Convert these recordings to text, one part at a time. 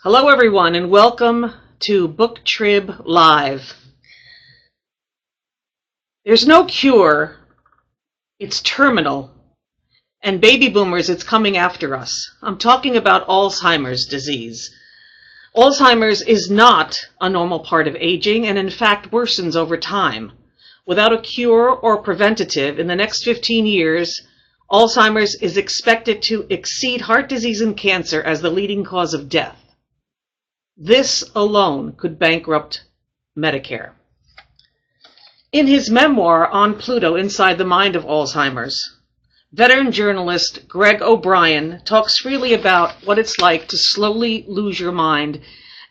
Hello, everyone, and welcome to BookTrib Live. There's no cure, it's terminal, and baby boomers, it's coming after us. I'm talking about Alzheimer's disease. Alzheimer's is not a normal part of aging and in fact worsens over time. Without a cure or preventative, in the next 15 years, Alzheimer's is expected to exceed heart disease and cancer as the leading cause of death. This alone could bankrupt Medicare. In his memoir, On Pluto, Inside the Mind of Alzheimer's, veteran journalist Greg O'Brien talks freely about what it's like to slowly lose your mind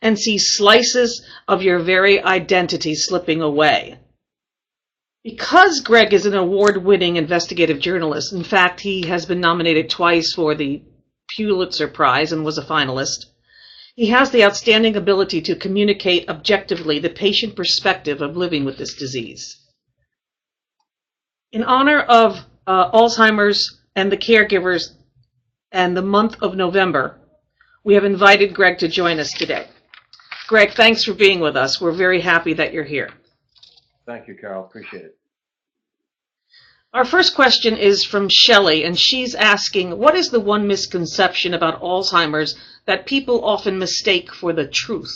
and see slices of your very identity slipping away. Because Greg is an award-winning investigative journalist, in fact, he has been nominated twice for the Pulitzer Prize and was a finalist, he has the outstanding ability to communicate objectively the patient perspective of living with this disease. In honor of Alzheimer's and the caregivers and the month of November, we have invited Greg to join us today. Greg, thanks for being with us. We're very happy that you're here. Thank you, Carol. Appreciate it. Our first question is from Shelley, and she's asking, what is the one misconception about Alzheimer's that people often mistake for the truth?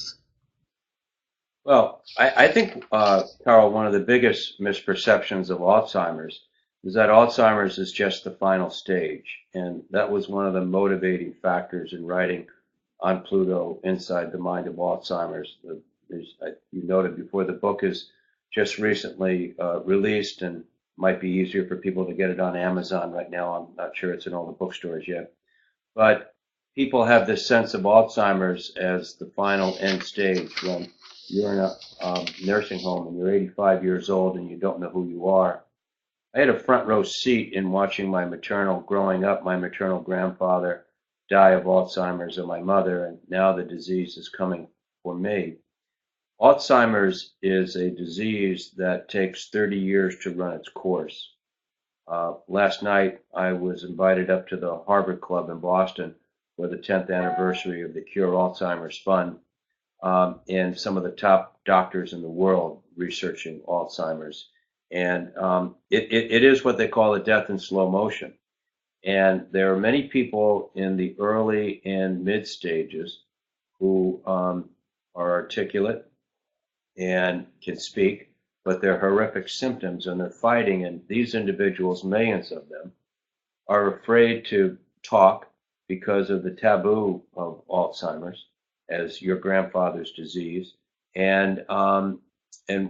Well, I think, Carol, one of the biggest misperceptions of Alzheimer's is that Alzheimer's is just the final stage. And that was one of the motivating factors in writing On Pluto, Inside the Mind of Alzheimer's. You noted before, the book is just recently released and might be easier for people to get it on Amazon right now. I'm not sure it's in all the bookstores yet. But people have this sense of Alzheimer's as the final end stage when you're in a nursing home and you're 85 years old and you don't know who you are. I had a front row seat in watching my maternal grandfather die of Alzheimer's and my mother, and now the disease is coming for me. Alzheimer's is a disease that takes 30 years to run its course. Last night, I was invited up to the Harvard Club in Boston for the 10th anniversary of the Cure Alzheimer's Fund, and some of the top doctors in the world researching Alzheimer's. And it is what they call a death in slow motion. And there are many people in the early and mid stages who are articulate and can speak, but they're horrific symptoms and they're fighting. And these individuals, millions of them, are afraid to talk because of the taboo of Alzheimer's as your grandfather's disease. And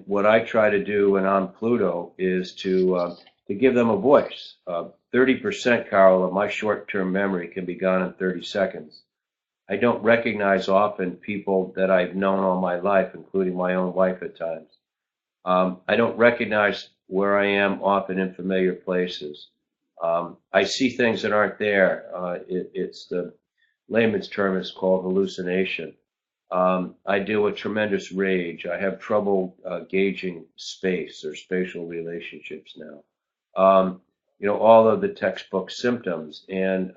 what I try to do in On Pluto is to give them a voice. 30%, Carol, of my short-term memory can be gone in 30 seconds. I don't recognize often people that I've known all my life, including my own wife at times. I don't recognize where I am often in familiar places. I see things that aren't there. It's the layman's term is called hallucination. I deal with tremendous rage. I have trouble gauging space or spatial relationships now. All of the textbook symptoms. And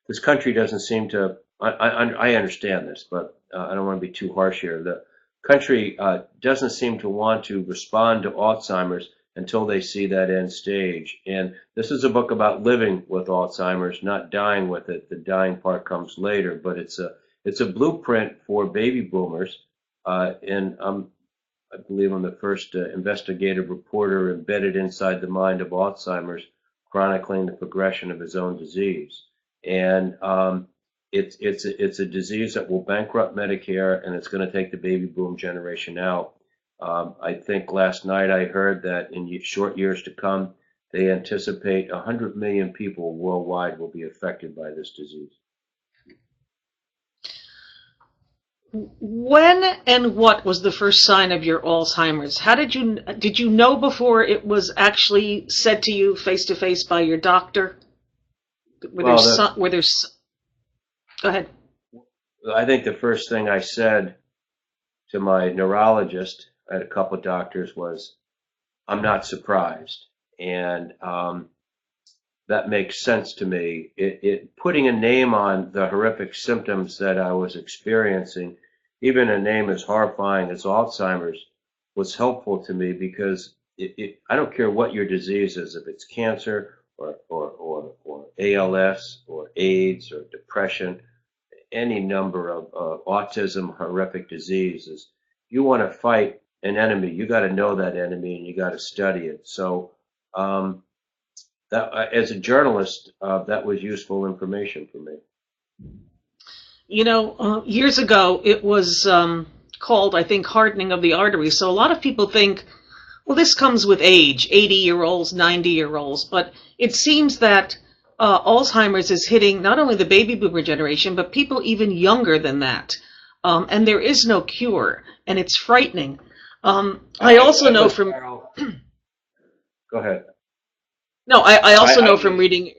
this country doesn't seem to, I understand this, but I don't want to be too harsh here. The country doesn't seem to want to respond to Alzheimer's until they see that end stage. And this is a book about living with Alzheimer's, not dying with it. The dying part comes later, but it's a blueprint for baby boomers. And I believe I'm the first investigative reporter embedded inside the mind of Alzheimer's, chronicling the progression of his own disease. And it's a disease that will bankrupt Medicare, and it's going to take the baby boom generation out. I think last night I heard that in short years to come, they anticipate 100 million people worldwide will be affected by this disease. When and what was the first sign of your Alzheimer's? How did you know before it was actually said to you face to face by your doctor? Go ahead. I think the first thing I said to my neurologist, I had a couple of doctors, was, I'm not surprised. And that makes sense to me. Putting a name on the horrific symptoms that I was experiencing, even a name as horrifying as Alzheimer's, was helpful to me because I don't care what your disease is, if it's cancer or ALS or AIDS or depression, any number of autism, horrific diseases. You want to fight an enemy, you got to know that enemy and you got to study it. So, as a journalist, that was useful information for me. Years ago, it was called, I think, hardening of the arteries. So a lot of people think, well, this comes with age, 80-year-olds, 90-year-olds. But it seems that Alzheimer's is hitting not only the baby boomer generation, but people even younger than that. And there is no cure, and it's frightening. I also know from... Go ahead. No, I also know from reading...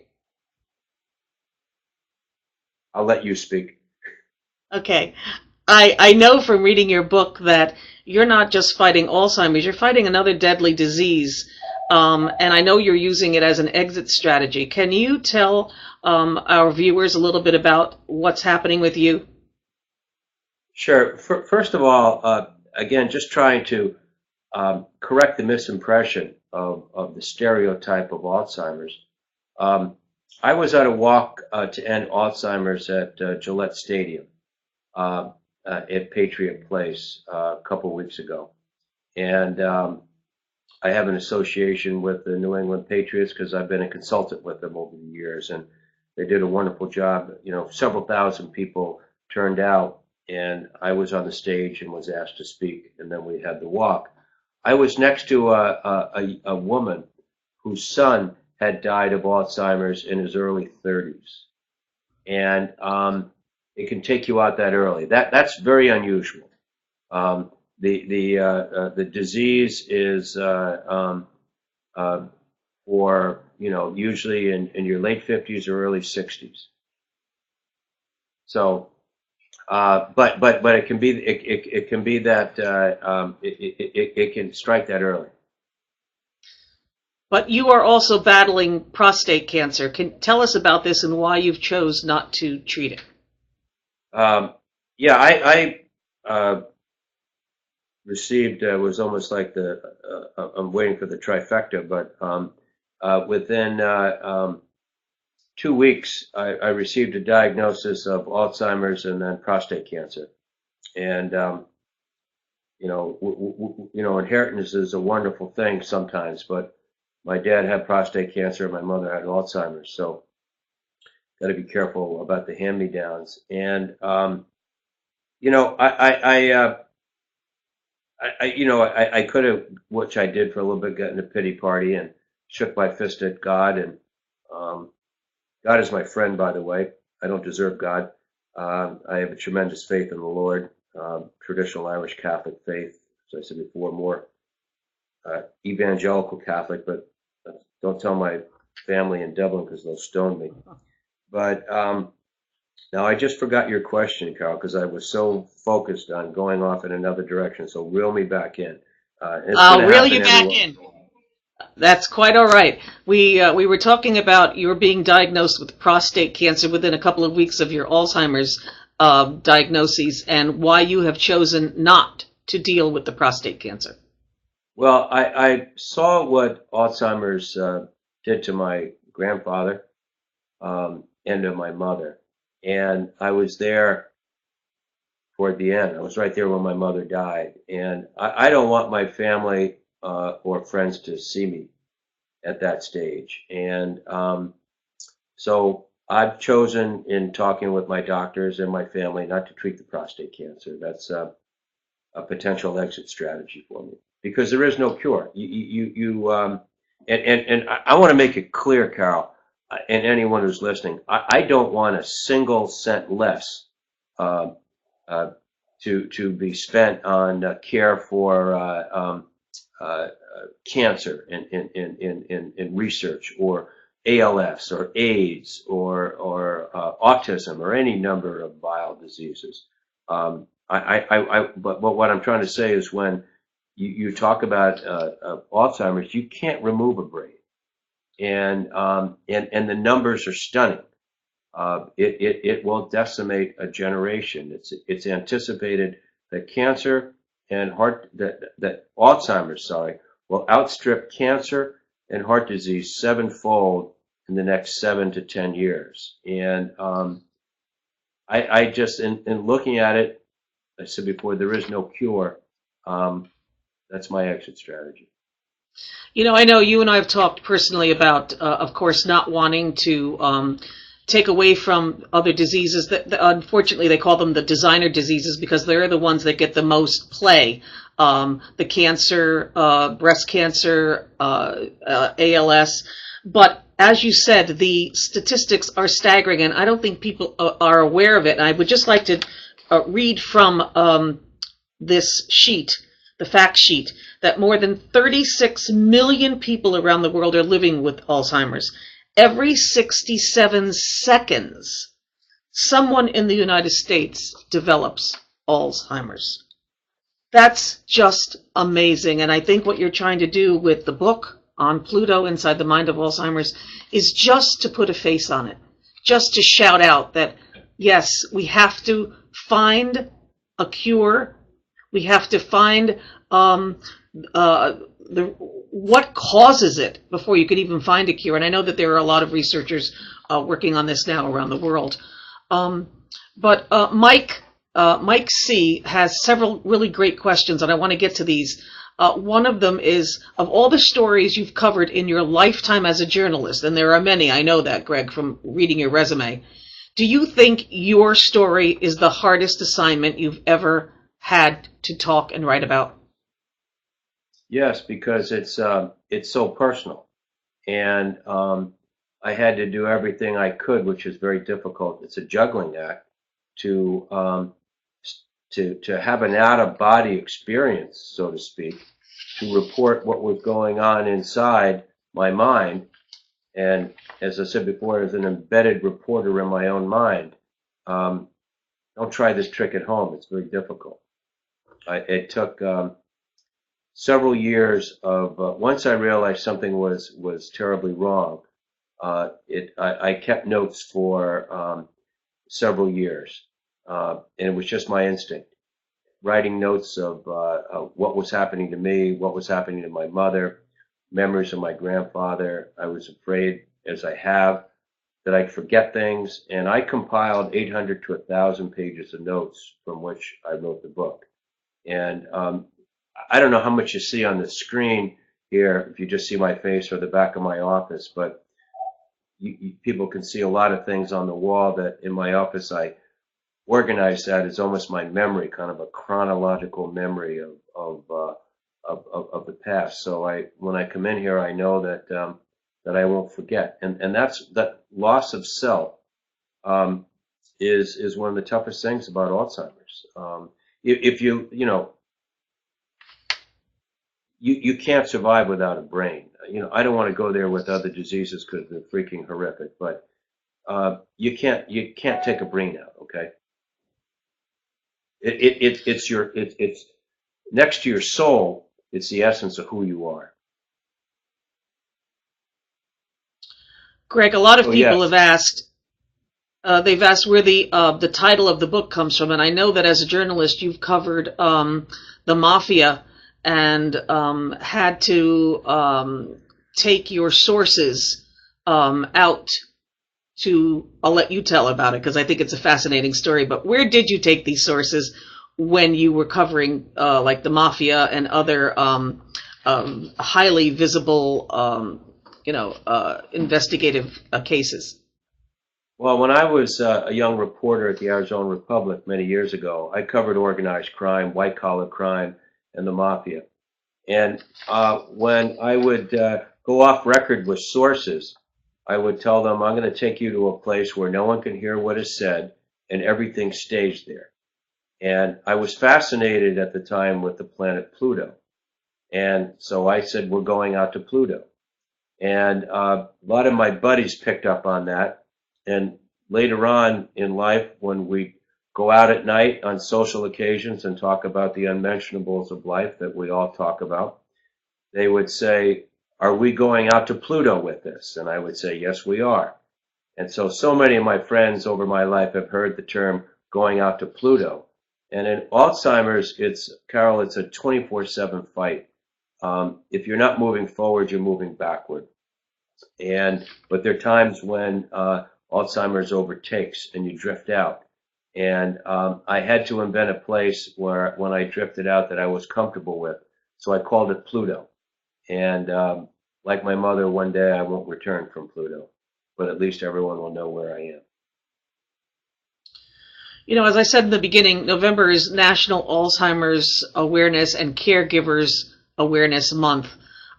I'll let you speak. Okay. I know from reading your book that you're not just fighting Alzheimer's, you're fighting another deadly disease. And I know you're using it as an exit strategy. Can you tell our viewers a little bit about what's happening with you? Sure. First of all, again, just trying to correct the misimpression of the stereotype of Alzheimer's. I was at a walk to end Alzheimer's at Gillette Stadium at Patriot Place a couple weeks ago. And I have an association with the New England Patriots because I've been a consultant with them over the years. And they did a wonderful job. Several thousand people turned out, and I was on the stage and was asked to speak. And then we had the walk. I was next to a woman whose son had died of Alzheimer's in his early 30s. And it can take you out that early. That's very unusual. The disease is for usually in your late 50s or early 60s. So, but it can be that it can strike that early. But you are also battling prostate cancer. Tell us about this and why you've chose not to treat it. I received was almost like I'm waiting for the trifecta, but within 2 weeks I received a diagnosis of Alzheimer's and then prostate cancer, and inheritance is a wonderful thing sometimes, but my dad had prostate cancer and my mother had Alzheimer's, so got to be careful about the hand-me-downs. And I could have, which I did for a little bit, gotten a pity party and shook my fist at God. And God is my friend, by the way. I don't deserve God. I have a tremendous faith in the Lord, traditional Irish Catholic faith, as I said before, more evangelical Catholic, but don't tell my family in Dublin because they'll stone me. But now I just forgot your question, Carol, because I was so focused on going off in another direction. So reel me back in. I'll reel you back in. That's quite all right. We were talking about you were being diagnosed with prostate cancer within a couple of weeks of your Alzheimer's diagnoses, and why you have chosen not to deal with the prostate cancer. Well, I saw what Alzheimer's did to my grandfather and to my mother, and I was there toward the end. I was right there when my mother died, and I don't want my family or friends to see me at that stage. And so I've chosen, in talking with my doctors and my family, not to treat the prostate cancer. That's a potential exit strategy for me, because there is no cure. And I want to make it clear, Carol, and anyone who's listening, I don't want a single cent less to be spent on care for cancer in research, or ALS, or AIDS, or autism, or any number of vile diseases. But what I'm trying to say is, when you talk about Alzheimer's, you can't remove a brain. and the numbers are stunning. It will decimate a generation. It's anticipated that cancer and that Alzheimer's, will outstrip cancer and heart disease sevenfold in the next 7 to 10 years. And I just, in looking at it, I said before, there is no cure. That's my exit strategy. You know, I know you and I have talked personally about, of course, not wanting to take away from other diseases that unfortunately they call them the designer diseases because they're the ones that get the most play. The cancer, breast cancer, ALS. But as you said, the statistics are staggering, and I don't think people are aware of it. And I would just like to read from this sheet, the fact sheet, that more than 36 million people around the world are living with Alzheimer's. Every 67 seconds, someone in the United States develops Alzheimer's. That's just amazing. And I think what you're trying to do with the book, On Pluto, Inside the Mind of Alzheimer's, is just to put a face on it. Just to shout out that, yes, we have to find a cure. We have to find what causes it before you could even find a cure. And I know that there are a lot of researchers working on this now around the world. But Mike C. has several really great questions, and I want to get to these. One of them is, of all the stories you've covered in your lifetime as a journalist, and there are many, I know that, Greg, from reading your resume, do you think your story is the hardest assignment you've ever had to talk and write about? Yes, because it's so personal, and I had to do everything I could, which is very difficult. It's a juggling act to have an out-of-body experience, so to speak, to report what was going on inside my mind. And as I said before, as an embedded reporter in my own mind, don't try this trick at home. It's very difficult. It took several years of once I realized something was terribly wrong. I kept notes for several years, and it was just my instinct, writing notes of what was happening to me, what was happening to my mother, memories of my grandfather. I was afraid, as I have, that I'd forget things, and I compiled 800 to 1,000 pages of notes from which I wrote the book. And I don't know how much you see on the screen here, if you just see my face or the back of my office, but people can see a lot of things on the wall that in my office I organized that as almost my memory, kind of a chronological memory of the past. So when I come in here, I know that that I won't forget, and that loss of self is one of the toughest things about Alzheimer's. If you can't survive without a brain. I don't want to go there with other diseases because they're freaking horrific, but you can't take a brain out. Okay, it's next to your soul. It's the essence of who you are. Greg, a lot of people Yes. have asked. They've asked where the title of the book comes from, and I know that as a journalist, you've covered the mafia and had to take your sources out to. I'll let you tell about it because I think it's a fascinating story. But where did you take these sources when you were covering like the mafia and other highly visible, investigative cases? Well, when I was a young reporter at the Arizona Republic many years ago, I covered organized crime, white-collar crime, and the mafia. And when I would go off record with sources, I would tell them, I'm going to take you to a place where no one can hear what is said, and everything stays there. And I was fascinated at the time with the planet Pluto. And so I said, we're going out to Pluto. And a lot of my buddies picked up on that. And later on in life, when we go out at night on social occasions and talk about the unmentionables of life that we all talk about, they would say, are we going out to Pluto with this? And I would say, yes, we are. And so many of my friends over my life have heard the term going out to Pluto. And in Alzheimer's, Carol, it's a 24/7 fight. If you're not moving forward, you're moving backward. But there are times when Alzheimer's overtakes and you drift out. And I had to invent a place where, when I drifted out, that I was comfortable with. So I called it Pluto. And like my mother, one day I won't return from Pluto, but at least everyone will know where I am. You know, as I said in the beginning, November is National Alzheimer's Awareness and Caregivers Awareness Month.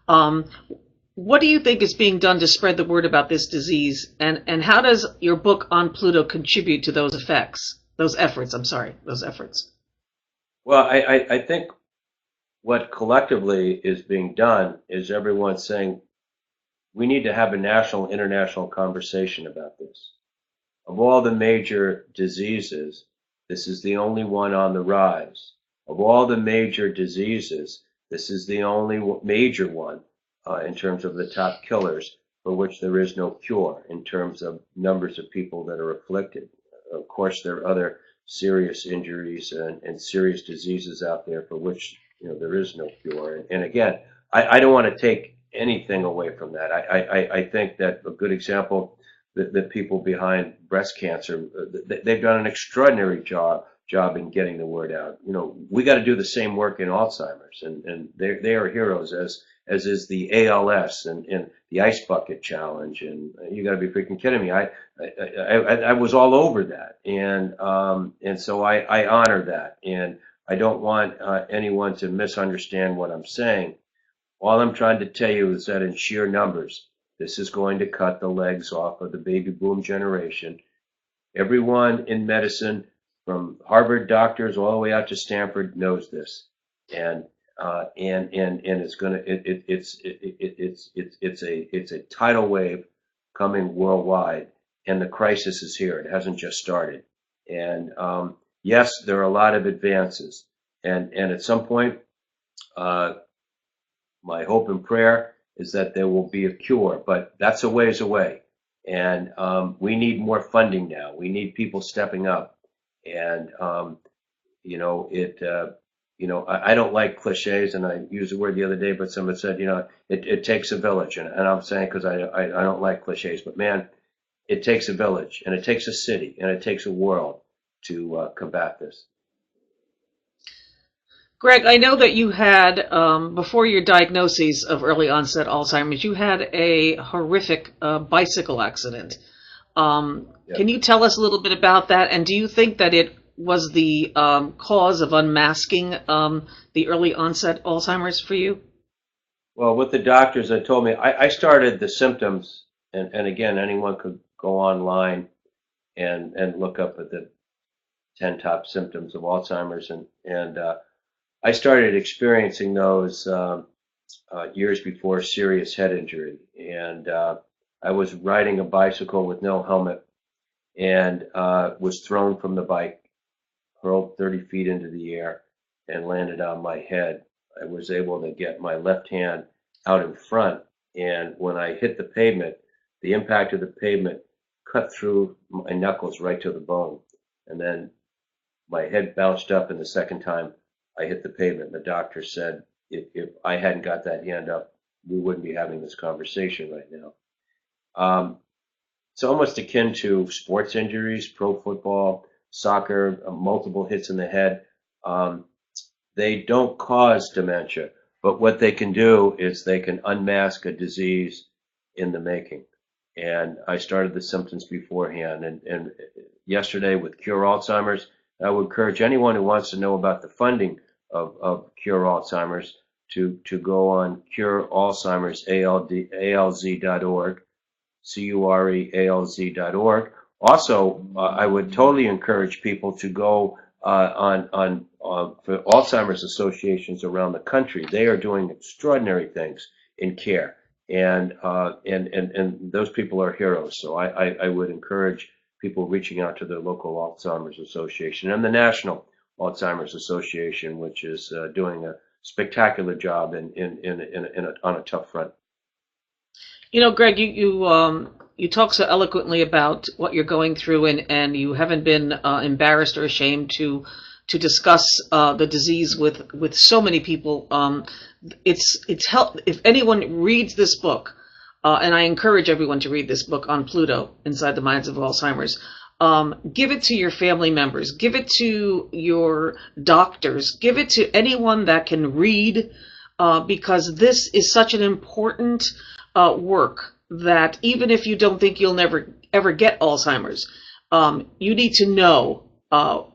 What do you think is being done to spread the word about this disease, and how does your book On Pluto contribute to those efforts? Well, I think what collectively is being done is everyone saying we need to have a national, international conversation about this. Of all the major diseases, this is the only one on the rise. Of all the major diseases, this is the only major one in terms of the top killers for which there is no cure in terms of numbers of people that are afflicted. Of course, there are other serious injuries and serious diseases out there for which there is no cure. And again, I don't want to take anything away from that. I think that a good example, the people behind breast cancer, they've done an extraordinary job in getting the word out. We got to do the same work in Alzheimer's, and they are heroes, as is the ALS and the Ice Bucket Challenge. And you got to be freaking kidding me. I was all over that, and so I honor that, and I don't want anyone to misunderstand what I'm saying. All I'm trying to tell you is that in sheer numbers, this is going to cut the legs off of the baby boom generation. Everyone in medicine, from Harvard doctors all the way out to Stanford, knows this, and it's a tidal wave coming worldwide, and the crisis is here. It hasn't just started. And yes, there are a lot of advances, and at some point, my hope and prayer is that there will be a cure, but that's a ways away. And we need more funding now. We need people stepping up. And I don't like cliches, and I used the word the other day, but someone said, it takes a village, and I'm saying, because I don't like cliches, but man, it takes a village, and it takes a city, and it takes a world to combat this. Greg, I know that you had, before your diagnosis of early onset Alzheimer's, you had a horrific bicycle accident. Yep. Can you tell us a little bit about that? And do you think that it was the cause of unmasking the early onset Alzheimer's for you? Well, with the doctors that told me, I started the symptoms, and again, anyone could go online and look up at the 10 top symptoms of Alzheimer's, and I started experiencing those years before serious head injury, and I was riding a bicycle with no helmet, and was thrown from the bike, hurled 30 feet into the air, and landed on my head. I was able to get my left hand out in front, and when I hit the pavement, the impact of the pavement cut through my knuckles right to the bone, and then my head bounced up, and the second time I hit the pavement. The doctor said if I hadn't got that hand up, we wouldn't be having this conversation right now. It's almost akin to sports injuries, pro football, soccer, multiple hits in the head. They don't cause dementia, but what they can do is they can unmask a disease in the making. And I started the symptoms beforehand. And yesterday with Cure Alzheimer's, I would encourage anyone who wants to know about the funding of Cure Alzheimer's to go on Cure Alzheimer's, ALZ.org, CUREALZ.org. Also, I would totally encourage people to go on for Alzheimer's associations around the country. They are doing extraordinary things in care, and those people are heroes. So I would encourage people reaching out to their local Alzheimer's Association and the National Alzheimer's Association, which is doing a spectacular job on a tough front. You know, Greg, you talk so eloquently about what you're going through, and you haven't been embarrassed or ashamed to discuss the disease with so many people. It's help if anyone reads this book, and I encourage everyone to read this book on Pluto, Inside the Minds of Alzheimer's. Give it to your family members, give it to your doctors, give it to anyone that can read, because this is such an important work that even if you don't think you'll never ever get Alzheimer's, you need to know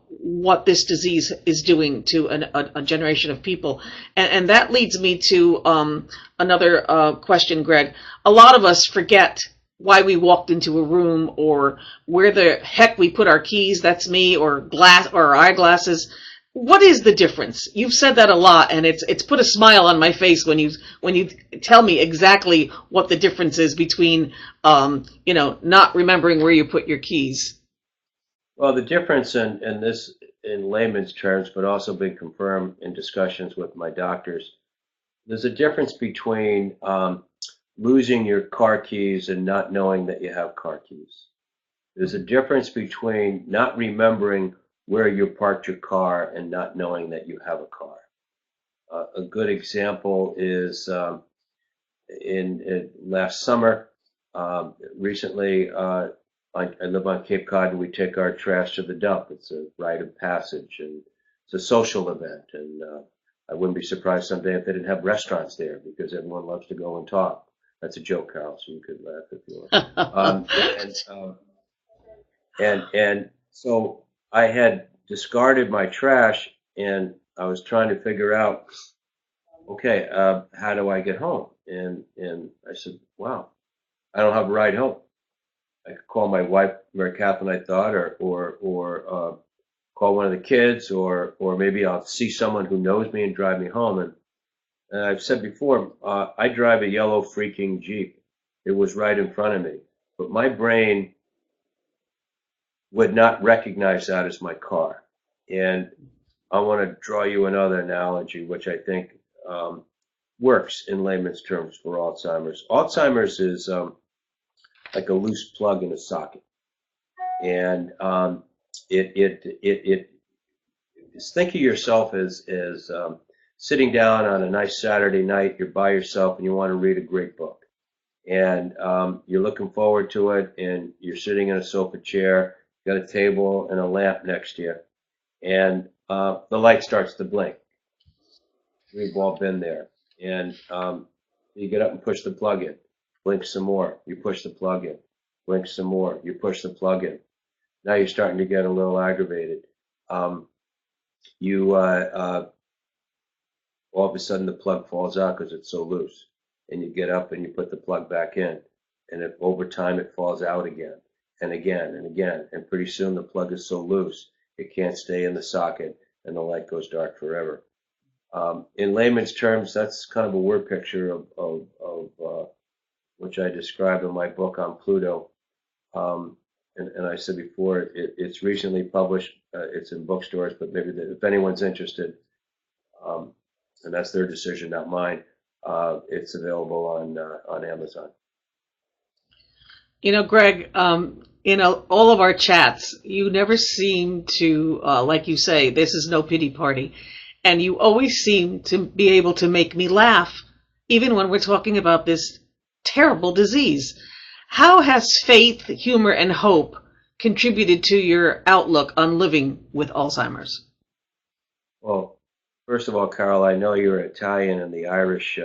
what this disease is doing to a generation of people. And that leads me to another question, Greg. A lot of us forget why we walked into a room, or where the heck we put our keys, that's me, or glass or our eyeglasses. What is the difference? You've said that a lot, and it's put a smile on my face when you tell me exactly what the difference is between not remembering where you put your keys. Well, the difference in this, in layman's terms, but also been confirmed in discussions with my doctors, there's a difference between losing your car keys and not knowing that you have car keys. There's a difference between not remembering where you parked your car and not knowing that you have a car. A good example is in last summer. Recently, I live on Cape Cod, and we take our trash to the dump. It's a rite of passage, and it's a social event. And I wouldn't be surprised someday if they didn't have restaurants there, because everyone loves to go and talk. That's a joke, Carol, so you could laugh if you want. And so I had discarded my trash, and I was trying to figure out, okay, how do I get home? And I said, wow, I don't have a ride home. I could call my wife, Mary Catherine, I thought, or call one of the kids, or maybe I'll see someone who knows me and drive me home. And I've said before, I drive a yellow freaking Jeep. It was right in front of me, but my brain would not recognize that as my car. And I want to draw you another analogy, which I think works in layman's terms for Alzheimer's. Alzheimer's is like a loose plug in a socket, and think of yourself as sitting down on a nice Saturday night. You're by yourself and you want to read a great book, and you're looking forward to it, and you're sitting in a sofa chair, got a table and a lamp next to you, and the light starts to blink. We've all been there, and you get up and push the plug in, blink some more, you push the plug in, blink some more, you push the plug in. Now you're starting to get a little aggravated. All of a sudden the plug falls out because it's so loose, and you get up and you put the plug back in, and over time it falls out again and again and again, and pretty soon the plug is so loose it can't stay in the socket, and the light goes dark forever. In layman's terms, that's kind of a word picture of which I describe in my book on Pluto. And I said before, it's recently published. It's in bookstores, but maybe if anyone's interested, and that's their decision, not mine, it's available on Amazon. You know, Greg, in all of our chats, you never seem to, like you say, this is no pity party. And you always seem to be able to make me laugh, even when we're talking about this terrible disease. How has faith, humor, and hope contributed to your outlook on living with Alzheimer's? Well, first of all, Carol, I know you're Italian, and the Irish.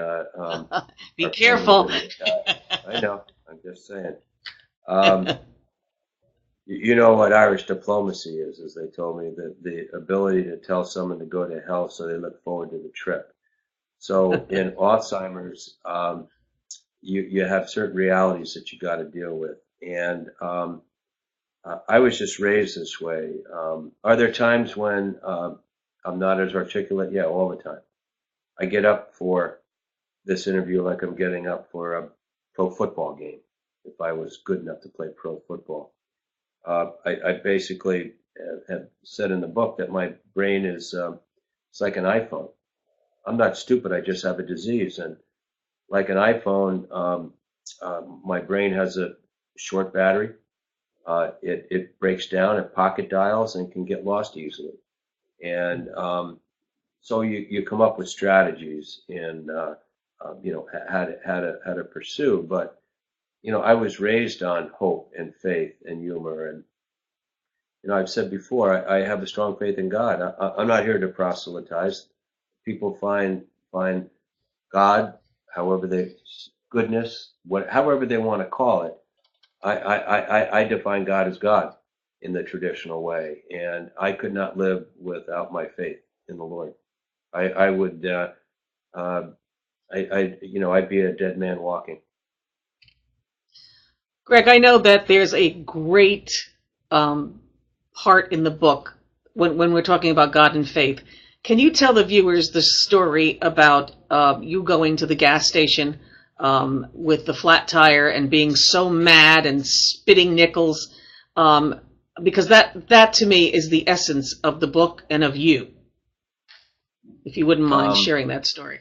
Be careful. I know. I'm just saying. You know what Irish diplomacy is they told me, that the ability to tell someone to go to hell so they look forward to the trip. So in Alzheimer's, you have certain realities that you got to deal with. And I was just raised this way. Are there times when I'm not as articulate? Yeah, all the time. I get up for this interview like I'm getting up for a pro football game, if I was good enough to play pro football. I basically have said in the book that my brain is it's like an iPhone. I'm not stupid. I just have a disease, and like an iPhone, My brain has a short battery. It breaks down at pocket dials and can get lost easily. And so you come up with strategies in how to pursue. But I was raised on hope and faith and humor. And I've said before, I have a strong faith in God. I'm not here to proselytize. People find God, goodness, however they want to call it. I define God as God in the traditional way, and I could not live without my faith in the Lord. I would, I'd be a dead man walking. Greg, I know that there's a great part in the book when we're talking about God and faith. Can you tell the viewers the story about you going to the gas station with the flat tire and being so mad and spitting nickels? Because that to me is the essence of the book and of you. If you wouldn't mind sharing that story.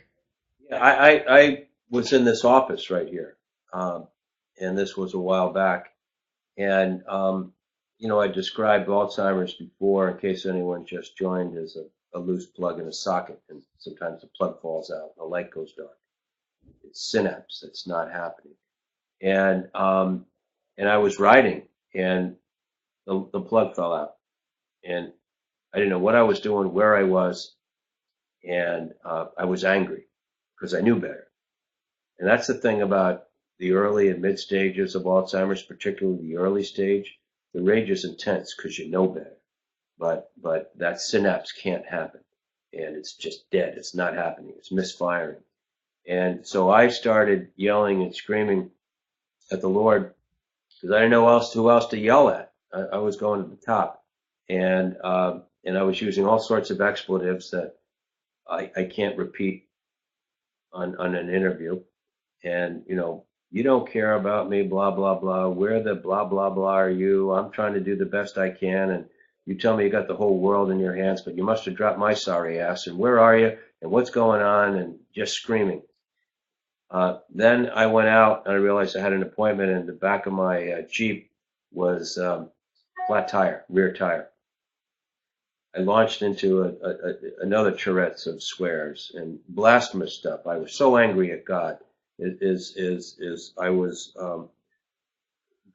Yeah, I was in this office right here, and this was a while back. And, I described Alzheimer's before, in case anyone just joined, as a loose plug in a socket. And sometimes the plug falls out, the light goes dark. It's synapse that's not happening. And I was writing, and the plug fell out. And I didn't know what I was doing, where I was. And I was angry because I knew better. And that's the thing about the early and mid stages of Alzheimer's, particularly the early stage. The rage is intense because you know better. But that synapse can't happen. And it's just dead. It's not happening. It's misfiring. And so I started yelling and screaming at the Lord because I didn't know who else to yell at. I was going to the top. And I was using all sorts of expletives that I can't repeat on an interview. And, you don't care about me, blah, blah, blah. Where the blah, blah, blah are you? I'm trying to do the best I can. And you tell me you got the whole world in your hands, but you must have dropped my sorry ass. And where are you? And what's going on? And just screaming. Then I went out and I realized I had an appointment, and the back of my Jeep was flat tire, rear tire. I launched into another Tourette's of swears and blasphemous stuff. I was so angry at God. I was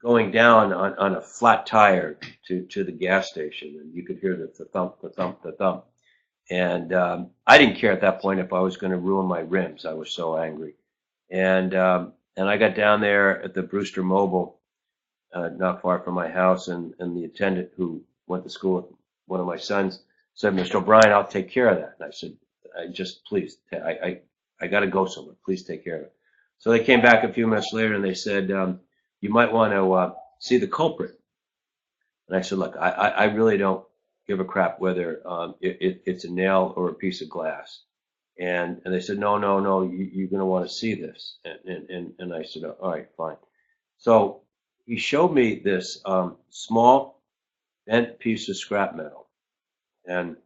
going down on a flat tire to the gas station, and you could hear the thump, the thump, the thump. And I didn't care at that point if I was going to ruin my rims. I was so angry. And I got down there at the Brewster Mobile, not far from my house, and the attendant who went to school with one of my sons said, "Mr. O'Brien, I'll take care of that." And I said, "Please, I got to go somewhere. Please take care of it." So they came back a few minutes later and they said, "You might want to see the culprit." And I said, "Look, I really don't give a crap whether it's a nail or a piece of glass." And they said, no, you're going to want to see this. And I said, all right, fine. So he showed me this small bent piece of scrap metal. And,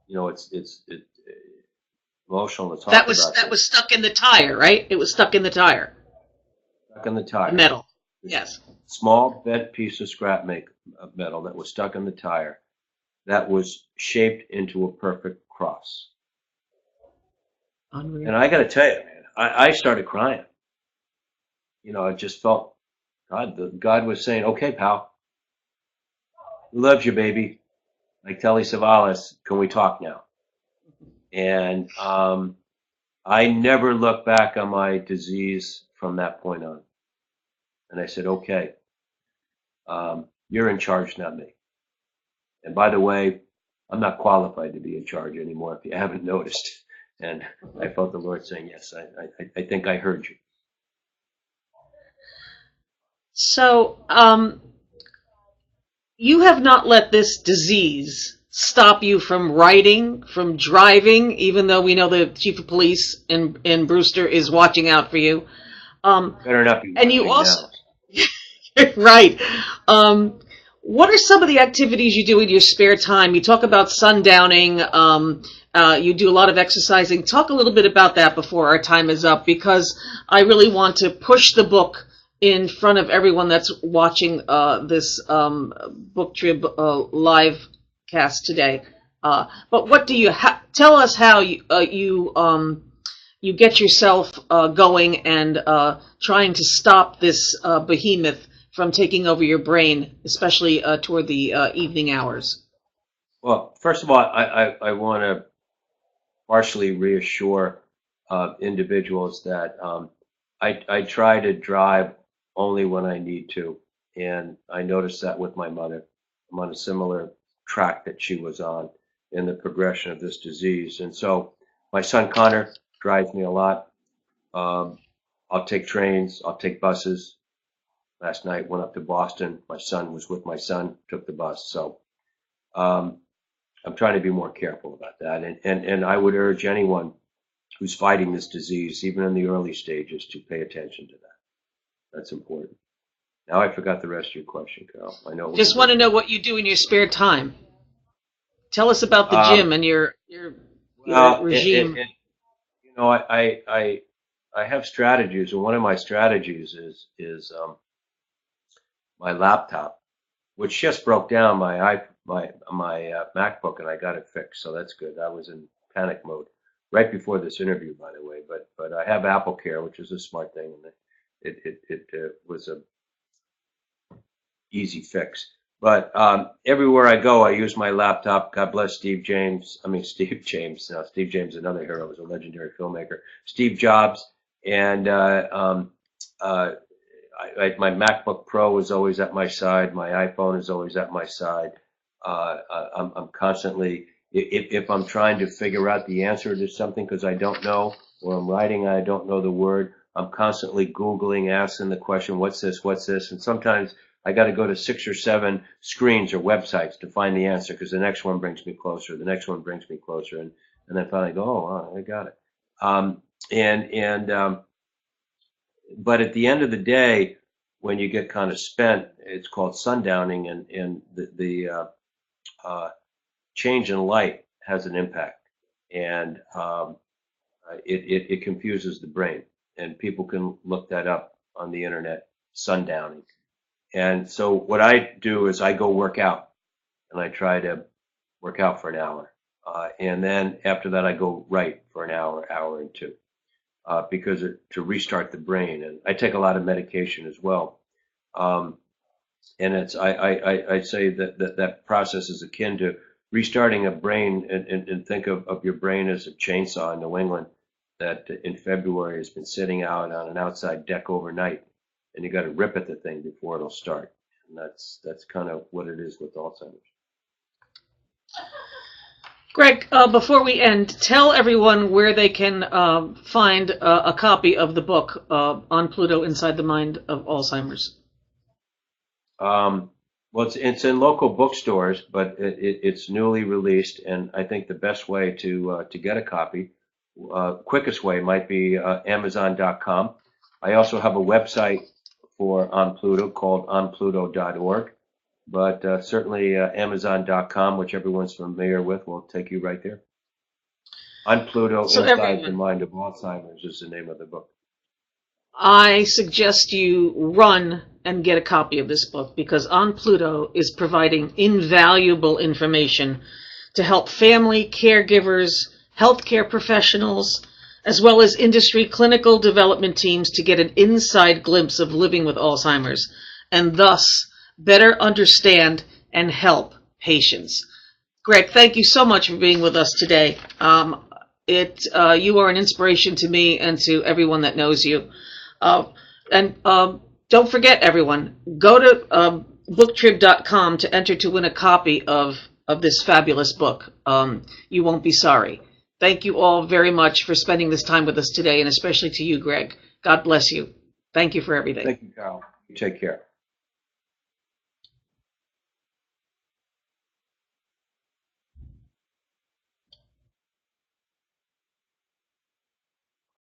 it's emotional to talk about. That was stuck in the tire, right? It was stuck in the tire. Stuck in the tire. The metal. Yes. Small bent piece of scrap metal that was stuck in the tire that was shaped into a perfect cross. Unreal. And I got to tell you, man, I started crying. I just felt God was saying, "Okay, pal, we love you, baby." Like Telly Savalas, can we talk now? And I never looked back on my disease from that point on. And I said, "Okay, you're in charge, not me." And by the way, I'm not qualified to be in charge anymore, if you haven't noticed. And I felt the Lord saying, "Yes, I think I heard you." So, you have not let this disease stop you from writing, from driving, even though we know the chief of police in Brewster is watching out for you. Better not be. And you also, right. What are some of the activities you do in your spare time? You talk about sundowning. You do a lot of exercising. Talk a little bit about that before our time is up, because I really want to push the book in front of everyone that's watching this BookTrib live cast today. But what do you tell us how you get yourself going and trying to stop this behemoth from taking over your brain, especially toward the evening hours? Well, first of all, I want to partially reassure individuals that I try to drive only when I need to. And I noticed that with my mother. I'm on a similar track that she was on in the progression of this disease. And so my son Connor drives me a lot. I'll take trains, I'll take buses. Last night went up to Boston. My son was with my son, took the bus. So I'm trying to be more careful about that. And I would urge anyone who's fighting this disease, even in the early stages, to pay attention to that. That's important. Now I forgot the rest of your question, Carol. I know. Just want to know what you do in your spare time. Tell us about the gym and your regime. You know, I have strategies, and one of my strategies is my laptop, which just broke down my MacBook, and I got it fixed, so that's good. I was in panic mode right before this interview, by the way. But I have Apple Care, which is a smart thing, and it was a easy fix. But everywhere I go, I use my laptop. God bless Steve James. Steve James. Now, Steve James, another hero, was a legendary filmmaker. Steve Jobs. And my MacBook Pro is always at my side. My iPhone is always at my side. I'm constantly, if I'm trying to figure out the answer to something because I don't know, or I'm writing and I don't know the word, I'm constantly Googling, asking the question, what's this? And sometimes I got to go to 6 or 7 screens or websites to find the answer, because the next one brings me closer. The next one brings me closer. And then finally go, oh, wow, I got it. But at the end of the day, when you get kind of spent, it's called sundowning, and the change in light has an impact, and it confuses the brain. And people can look that up on the internet, sundowning. And so what I do is I go work out, and I try to work out for an hour. And then after that, I go write for an hour and two, because to restart the brain. And I take a lot of medication as well. And I say that process is akin to restarting a brain, and think of your brain as a chainsaw in New England that in February has been sitting out on an outside deck overnight, and you got to rip at the thing before it'll start. And that's kind of what it is with Alzheimer's. Greg, before we end, tell everyone where they can find a copy of the book, On Pluto, Inside the Mind of Alzheimer's. Well, it's in local bookstores, but it's newly released, and I think the best way to get a copy, quickest way, might be Amazon.com. I also have a website for On Pluto called onpluto.org, but certainly Amazon.com, which everyone's familiar with, will take you right there. On Pluto, Inside the Mind of Alzheimer's is the name of the book. I suggest you run and get a copy of this book, because On Pluto is providing invaluable information to help family, caregivers, healthcare professionals, as well as industry clinical development teams to get an inside glimpse of living with Alzheimer's, and thus better understand and help patients. Greg, thank you so much for being with us today. You are an inspiration to me and to everyone that knows you. Don't forget, everyone, go to BookTrib.com to enter to win a copy of this fabulous book. You won't be sorry. Thank you all very much for spending this time with us today, and especially to you, Greg. God bless you. Thank you for everything. Thank you, Carol. You take care.